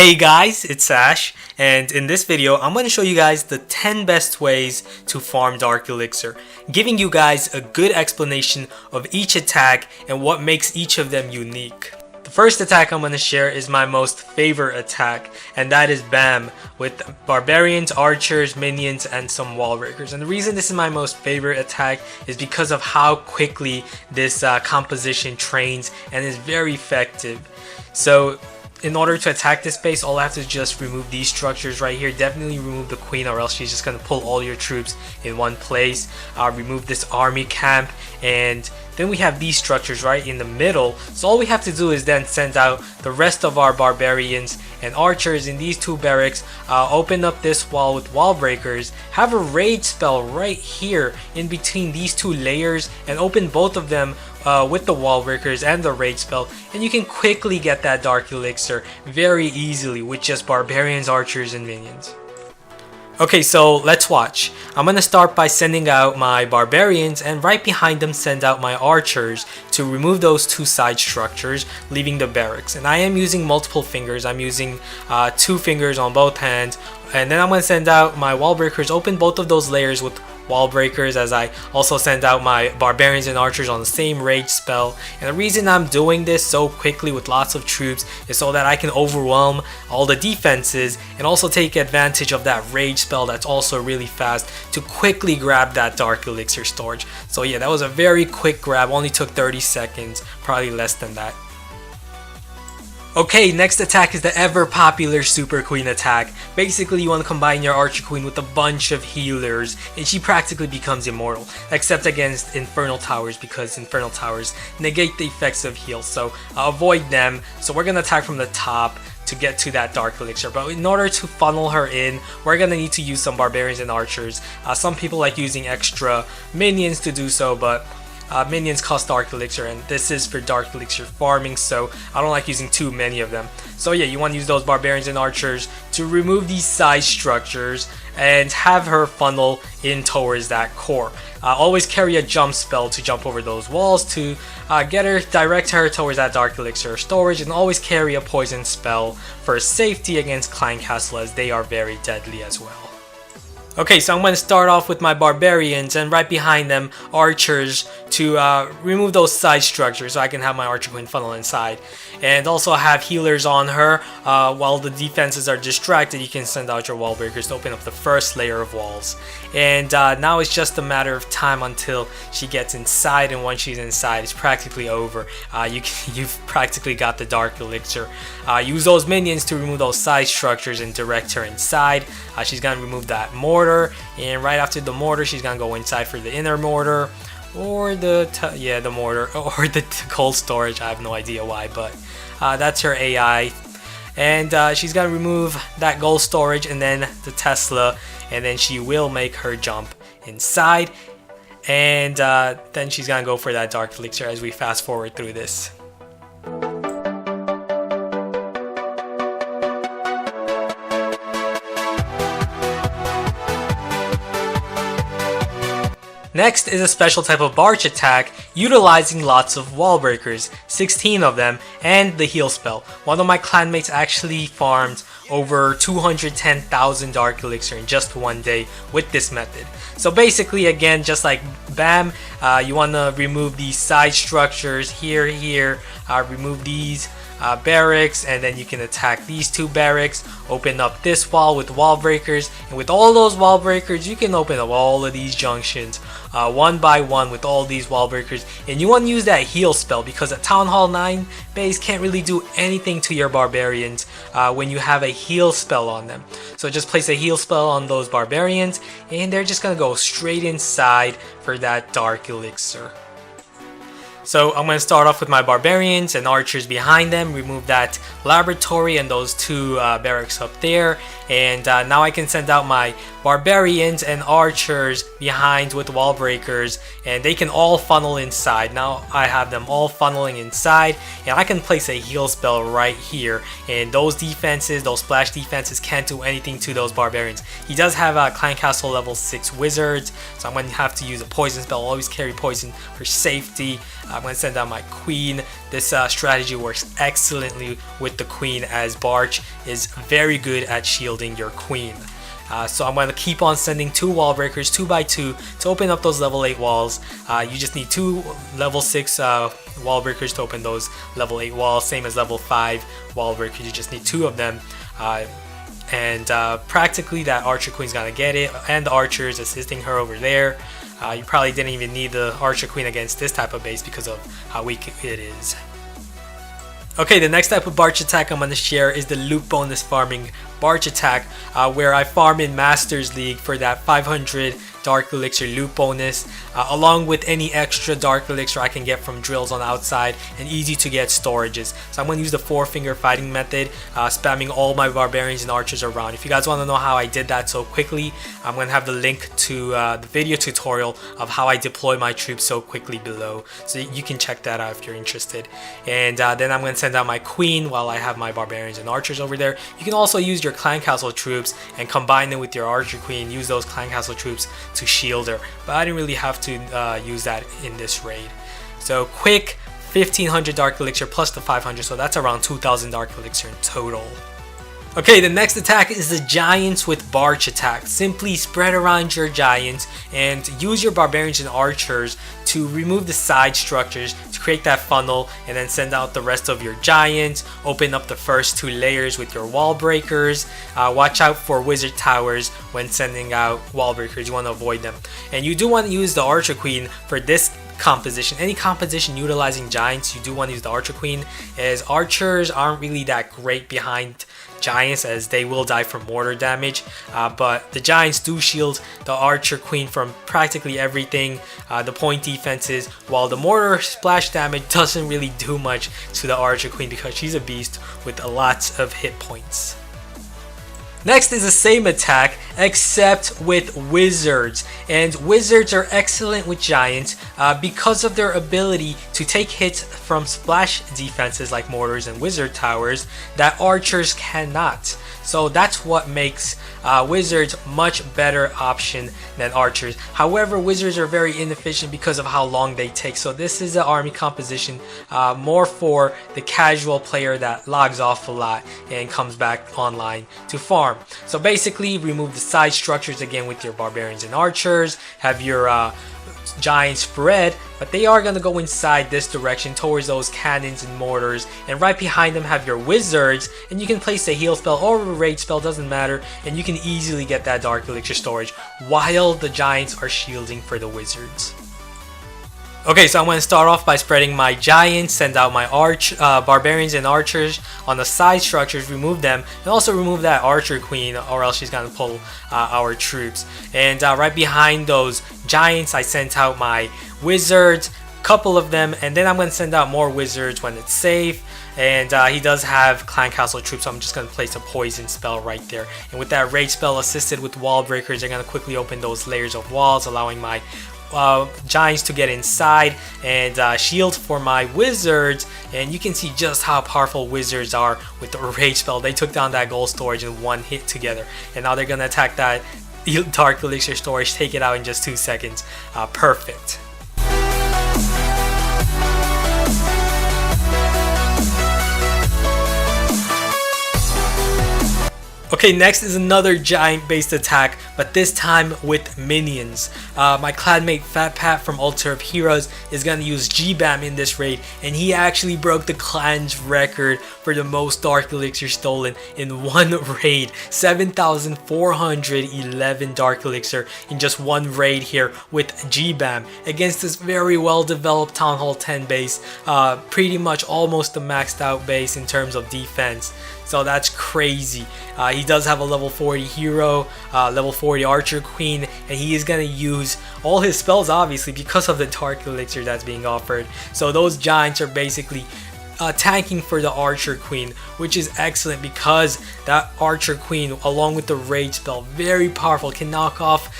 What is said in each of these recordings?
Hey guys, it's Ash, and in this video I'm going to show you guys the 10 best ways to farm Dark Elixir, giving you guys a good explanation of each attack and what makes each of them unique. The first attack I'm going to share is my most favorite attack, and that is BAM, with Barbarians, Archers, Minions, and some Wall Breakers. And the reason this is my most favorite attack is because of how quickly this composition trains and is very effective. So in order to attack this base, all I have to just remove these structures right here. Definitely remove the queen, or else she's just going to pull all your troops in one place. Remove this army camp, and then we have these structures right in the middle. So all we have to do is then send out the rest of our Barbarians and Archers in these two barracks, open up this wall with Wall Breakers, have a Rage spell right here in between these two layers, and open both of them with the Wall Breakers and the Rage spell, and you can quickly get that Dark Elixir very easily with just Barbarians, Archers, and Minions. Okay, so let's watch. I'm gonna start by sending out my Barbarians, and right behind them send out my Archers to remove those two side structures, leaving the barracks. And I am using multiple fingers. I'm using 2 fingers on both hands, and then I'm gonna send out my Wall Breakers, open both of those layers with Wall Breakers, as I also send out my Barbarians and Archers on the same Rage spell. And the reason I'm doing this so quickly with lots of troops is so that I can overwhelm all the defenses and also take advantage of that Rage spell that's also really fast to quickly grab that Dark Elixir storage. So yeah, that was a very quick grab, only took 30 seconds, probably less than that. Okay, next attack is the ever popular Super Queen attack. Basically, you want to combine your Archer Queen with a bunch of healers, and she practically becomes immortal, except against Infernal Towers, because Infernal Towers negate the effects of heal, so avoid them. So we're going to attack from the top to get to that Dark Elixir, but in order to funnel her in, we're going to need to use some Barbarians and Archers. Some people like using extra Minions to do so, but Minions cost Dark Elixir, and this is for Dark Elixir farming, so I don't like using too many of them. So yeah, you want to use those Barbarians and Archers to remove these side structures and have her funnel in towards that core. Always carry a jump spell to jump over those walls to direct her towards that Dark Elixir storage, and always carry a poison spell for safety against Clan Castle, as they are very deadly as well. Okay, so I'm going to start off with my Barbarians, and right behind them Archers to remove those side structures so I can have my Archer Queen funnel inside. And also have healers on her. While the defenses are distracted, you can send out your Wall Breakers to open up the first layer of walls. And now it's just a matter of time until she gets inside, and once she's inside, it's practically over. You've practically got the Dark Elixir. Use those Minions to remove those side structures and direct her inside. She's going to remove that mortar, and right after the mortar, she's going to go inside for the inner mortar, or the mortar, or the cold storage. I have no idea why, but that's her AI. And she's going to remove that gold storage and then the Tesla, and then she will make her jump inside, and then she's going to go for that Dark Elixir as we fast forward through this. Next is a special type of barge attack utilizing lots of Wall Breakers, 16 of them, and the heal spell. One of my clanmates actually farmed over 210,000 Dark Elixir in just one day with this method. So basically, again, just like BAM, you want to remove these side structures here, remove these barracks, and then you can attack these two barracks, open up this wall with Wall Breakers, and with all those Wall Breakers you can open up all of these junctions one by one with all these Wall Breakers. And you want to use that heal spell, because a Town Hall 9 base can't really do anything to your Barbarians when you have a heal spell on them. So just place a heal spell on those Barbarians, and they're just gonna go straight inside for that Dark Elixir. So I'm going to start off with my Barbarians and Archers behind them, remove that laboratory and those two barracks up there, and now I can send out my barbarians and archers behind with wall breakers, and they can all funnel inside. Now I have them all funneling inside, and I can place a heal spell right here, and those defenses, those splash defenses, can't do anything to those barbarians. He does have a clan castle level 6 wizards, so I'm going to have to use a poison spell. I'll always carry poison for safety. I'm going to send out my queen. This strategy works excellently with the queen, as barge is very good at shielding your queen. So I'm going to keep on sending 2 wall breakers 2x2 to open up those level 8 walls. You just need 2 level 6 wall breakers to open those level 8 walls, same as level 5 wall breakers. You just need 2 of them. Practically that archer queen's gonna get it, and the archers assisting her over there. You probably didn't even need the archer queen against this type of base because of how weak it is. Okay, the next type of barge attack I'm going to share is the loot bonus farming barge attack, where I farm in Masters League for that 500 Dark Elixir loot bonus, along with any extra Dark Elixir I can get from drills on the outside and easy to get storages. So I'm going to use the 4-finger fighting method, spamming all my barbarians and archers around. If you guys want to know how I did that so quickly, I'm going to have the link to the video tutorial of how I deploy my troops so quickly below, so you can check that out if you're interested. And then I'm going to send out my queen while I have my barbarians and archers over there. You can also use your clan castle troops and combine them with your archer queen, use those clan castle troops to shield her, but I didn't really have to use that in this raid. So quick 1500 Dark Elixir plus the 500, so that's around 2000 Dark Elixir in total. Okay, the next attack is the Giants with Barge attack. Simply spread around your Giants and use your Barbarians and Archers to remove the side structures to create that funnel, and then send out the rest of your Giants. Open up the first 2 layers with your Wall Breakers. Watch out for Wizard Towers when sending out Wall Breakers. You want to avoid them. And you do want to use the Archer Queen for this composition. Any composition utilizing Giants, you do want to use the Archer Queen, as Archers aren't really that great behind Giants, as they will die from mortar damage, but the Giants do shield the Archer Queen from practically everything, the point defenses, while the mortar splash damage doesn't really do much to the Archer Queen because she's a beast with lots of hit points. Next is the same attack, except with wizards, and wizards are excellent with giants because of their ability to take hits from splash defenses like mortars and wizard towers that archers cannot. So that's what makes wizards much better option than archers. However, wizards are very inefficient because of how long they take. So this is an army composition more for the casual player that logs off a lot and comes back online to farm. So basically, remove the side structures again with your barbarians and archers. Have your giants spread, but they are going to go inside this direction towards those cannons and mortars, and right behind them have your wizards, and you can place a heal spell or a raid spell, doesn't matter, and you can easily get that Dark Elixir storage while the giants are shielding for the wizards. Okay, so I'm going to start off by spreading my giants, send out my barbarians and archers on the side structures, remove them, and also remove that archer queen, or else she's going to pull our troops. And right behind those giants, I sent out my wizards, couple of them, and then I'm going to send out more wizards when it's safe. And he does have clan castle troops, so I'm just going to place a poison spell right there. And with that raid spell assisted with wall breakers, they're going to quickly open those layers of walls, allowing my giants to get inside, and shield for my wizards. And you can see just how powerful wizards are with the rage spell. They took down that gold storage in one hit together, and now they're gonna attack that Dark Elixir storage, take it out in just 2 seconds. Perfect. Okay, next is another giant based attack, but this time with minions. My clanmate Fat Pat from Altar of Heroes is going to use G-Bam in this raid, and he actually broke the clan's record for the most Dark Elixir stolen in one raid. 7,411 Dark Elixir in just one raid here with G-Bam against this very well developed Town Hall 10 base, pretty much almost a maxed out base in terms of defense. So that's crazy. He does have a level 40 hero, level 40 archer queen, and he is going to use all his spells obviously because of the Dark Elixir that's being offered. So those giants are basically tanking for the Archer Queen, which is excellent because that Archer Queen, along with the Rage spell, very powerful, can knock off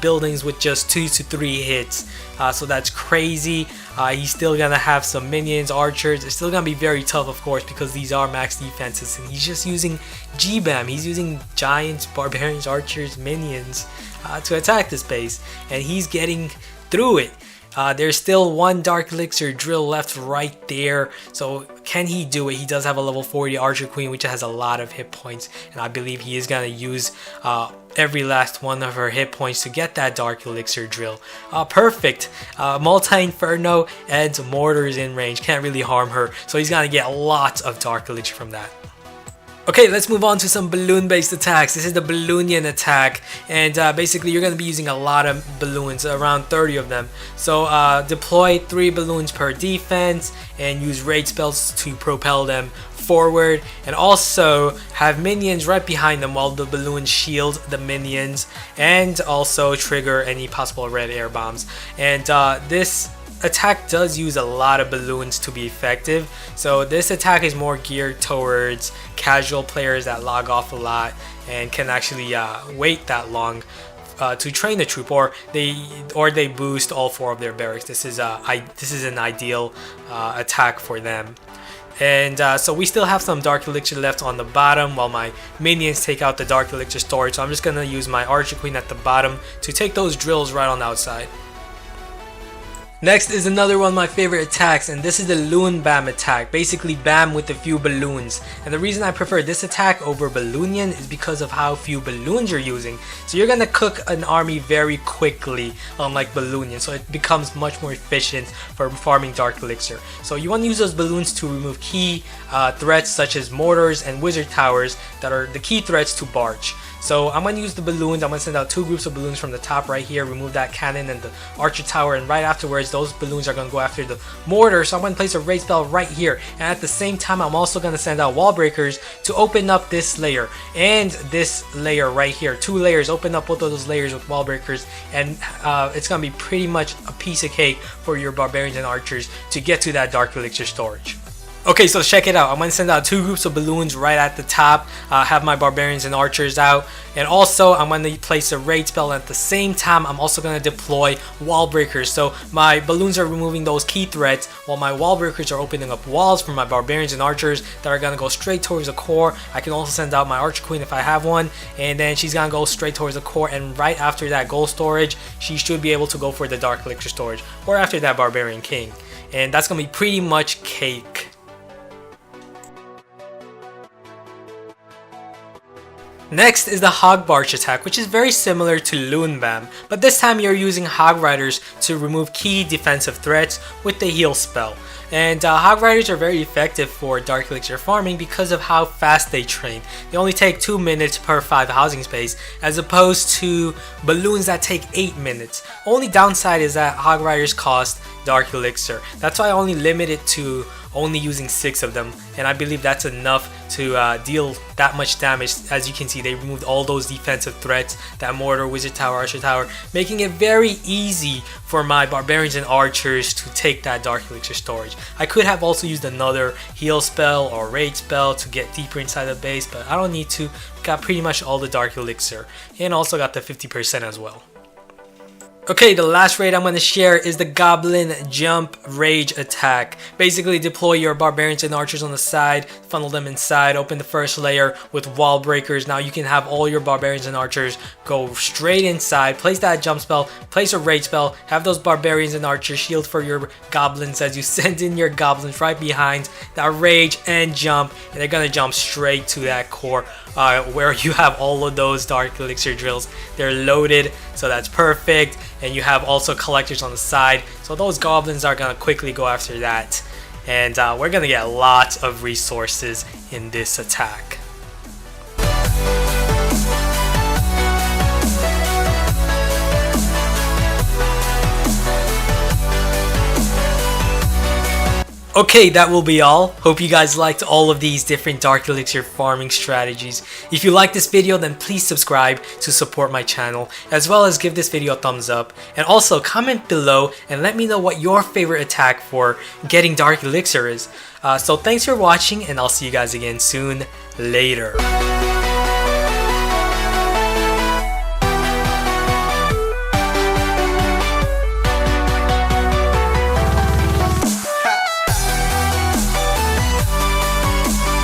buildings with just 2 to 3 hits. So that's crazy. He's still gonna have some minions, archers. It's still gonna be very tough, of course, because these are max defenses, and he's just using GBAM. He's using giants, barbarians, archers, minions to attack this base, and he's getting through it. There's still one Dark Elixir drill left right there, so can he do it? He does have a level 40 Archer Queen, which has a lot of hit points, and I believe he is going to use every last one of her hit points to get that Dark Elixir drill. Perfect! Multi-Inferno and mortars in range, can't really harm her, so he's going to get lots of Dark Elixir from that. Okay, let's move on to some balloon-based attacks. This is the Balloonian attack, and basically you're going to be using a lot of balloons, around 30 of them. So deploy 3 balloons per defense, and use rage spells to propel them forward, and also have minions right behind them while the balloons shield the minions, and also trigger any possible red air bombs. And this attack does use a lot of balloons to be effective, so this attack is more geared towards casual players that log off a lot and can actually wait that long to train the troop, or they boost all 4 of their barracks. This is an ideal attack for them. And so we still have some Dark Elixir left on the bottom while my minions take out the Dark Elixir storage, so I'm just gonna use my Archer Queen at the bottom to take those drills right on the outside. Next is another one of my favorite attacks, and this is the Loon Bomb attack, basically BAM with a few balloons. And the reason I prefer this attack over Balloonian is because of how few balloons you're using. So you're gonna cook an army very quickly, unlike Balloonian, so it becomes much more efficient for farming Dark Elixir. So you want to use those balloons to remove key threats such as mortars and wizard towers that are the key threats to barge. So I'm going to use the balloons. I'm going to send out 2 groups of balloons from the top right here, remove that cannon and the archer tower, and right afterwards those balloons are going to go after the mortar. So I'm going to place a rage spell right here, and at the same time I'm also going to send out wall breakers to open up this layer and this layer right here. 2 layers, open up both of those layers with wall breakers, and it's going to be pretty much a piece of cake for your barbarians and archers to get to that Dark Elixir storage. Okay, so check it out. I'm going to send out 2 groups of balloons right at the top, have my barbarians and archers out, and also I'm going to place a raid spell. At the same time, I'm also going to deploy wall breakers. So my balloons are removing those key threats, while my wall breakers are opening up walls for my barbarians and archers that are going to go straight towards the core. I can also send out my Archer Queen if I have one, and then she's going to go straight towards the core, and right after that gold storage, she should be able to go for the Dark Elixir storage, or after that Barbarian King. And that's going to be pretty much cake. Next is the Hog Barrage attack, which is very similar to Loon Bomb, but this time you're using Hog Riders to remove key defensive threats with the heal spell. And Hog Riders are very effective for Dark Elixir farming because of how fast they train. They only take 2 minutes per 5 housing space, as opposed to balloons that take 8 minutes. Only downside is that Hog Riders cost Dark Elixir. That's why I only limit it to only using 6 of them, and I believe that's enough to deal that much damage. As you can see, they removed all those defensive threats, that mortar, wizard tower, archer tower, making it very easy for my barbarians and archers to take that Dark Elixir storage. I could have also used another heal spell or raid spell to get deeper inside the base, but I don't need to. Got pretty much all the Dark Elixir, and also got the 50% as well. Okay, the last raid I'm going to share is the Goblin Jump Rage attack. Basically, deploy your barbarians and archers on the side, funnel them inside, open the first layer with wall breakers. Now you can have all your barbarians and archers go straight inside, place that jump spell, place a rage spell, have those barbarians and archers shield for your goblins as you send in your goblins right behind that rage and jump, and they're going to jump straight to that core where you have all of those Dark Elixir drills. They're loaded, so that's perfect. And you have also collectors on the side, so those goblins are gonna quickly go after that, and we're gonna get lots of resources in this attack. Okay, that will be all. Hope you guys liked all of these different Dark Elixir farming strategies. If you like this video, then please subscribe to support my channel, as well as give this video a thumbs up. And also comment below and let me know what your favorite attack for getting Dark Elixir is. So thanks for watching, and I'll see you guys again soon. Later.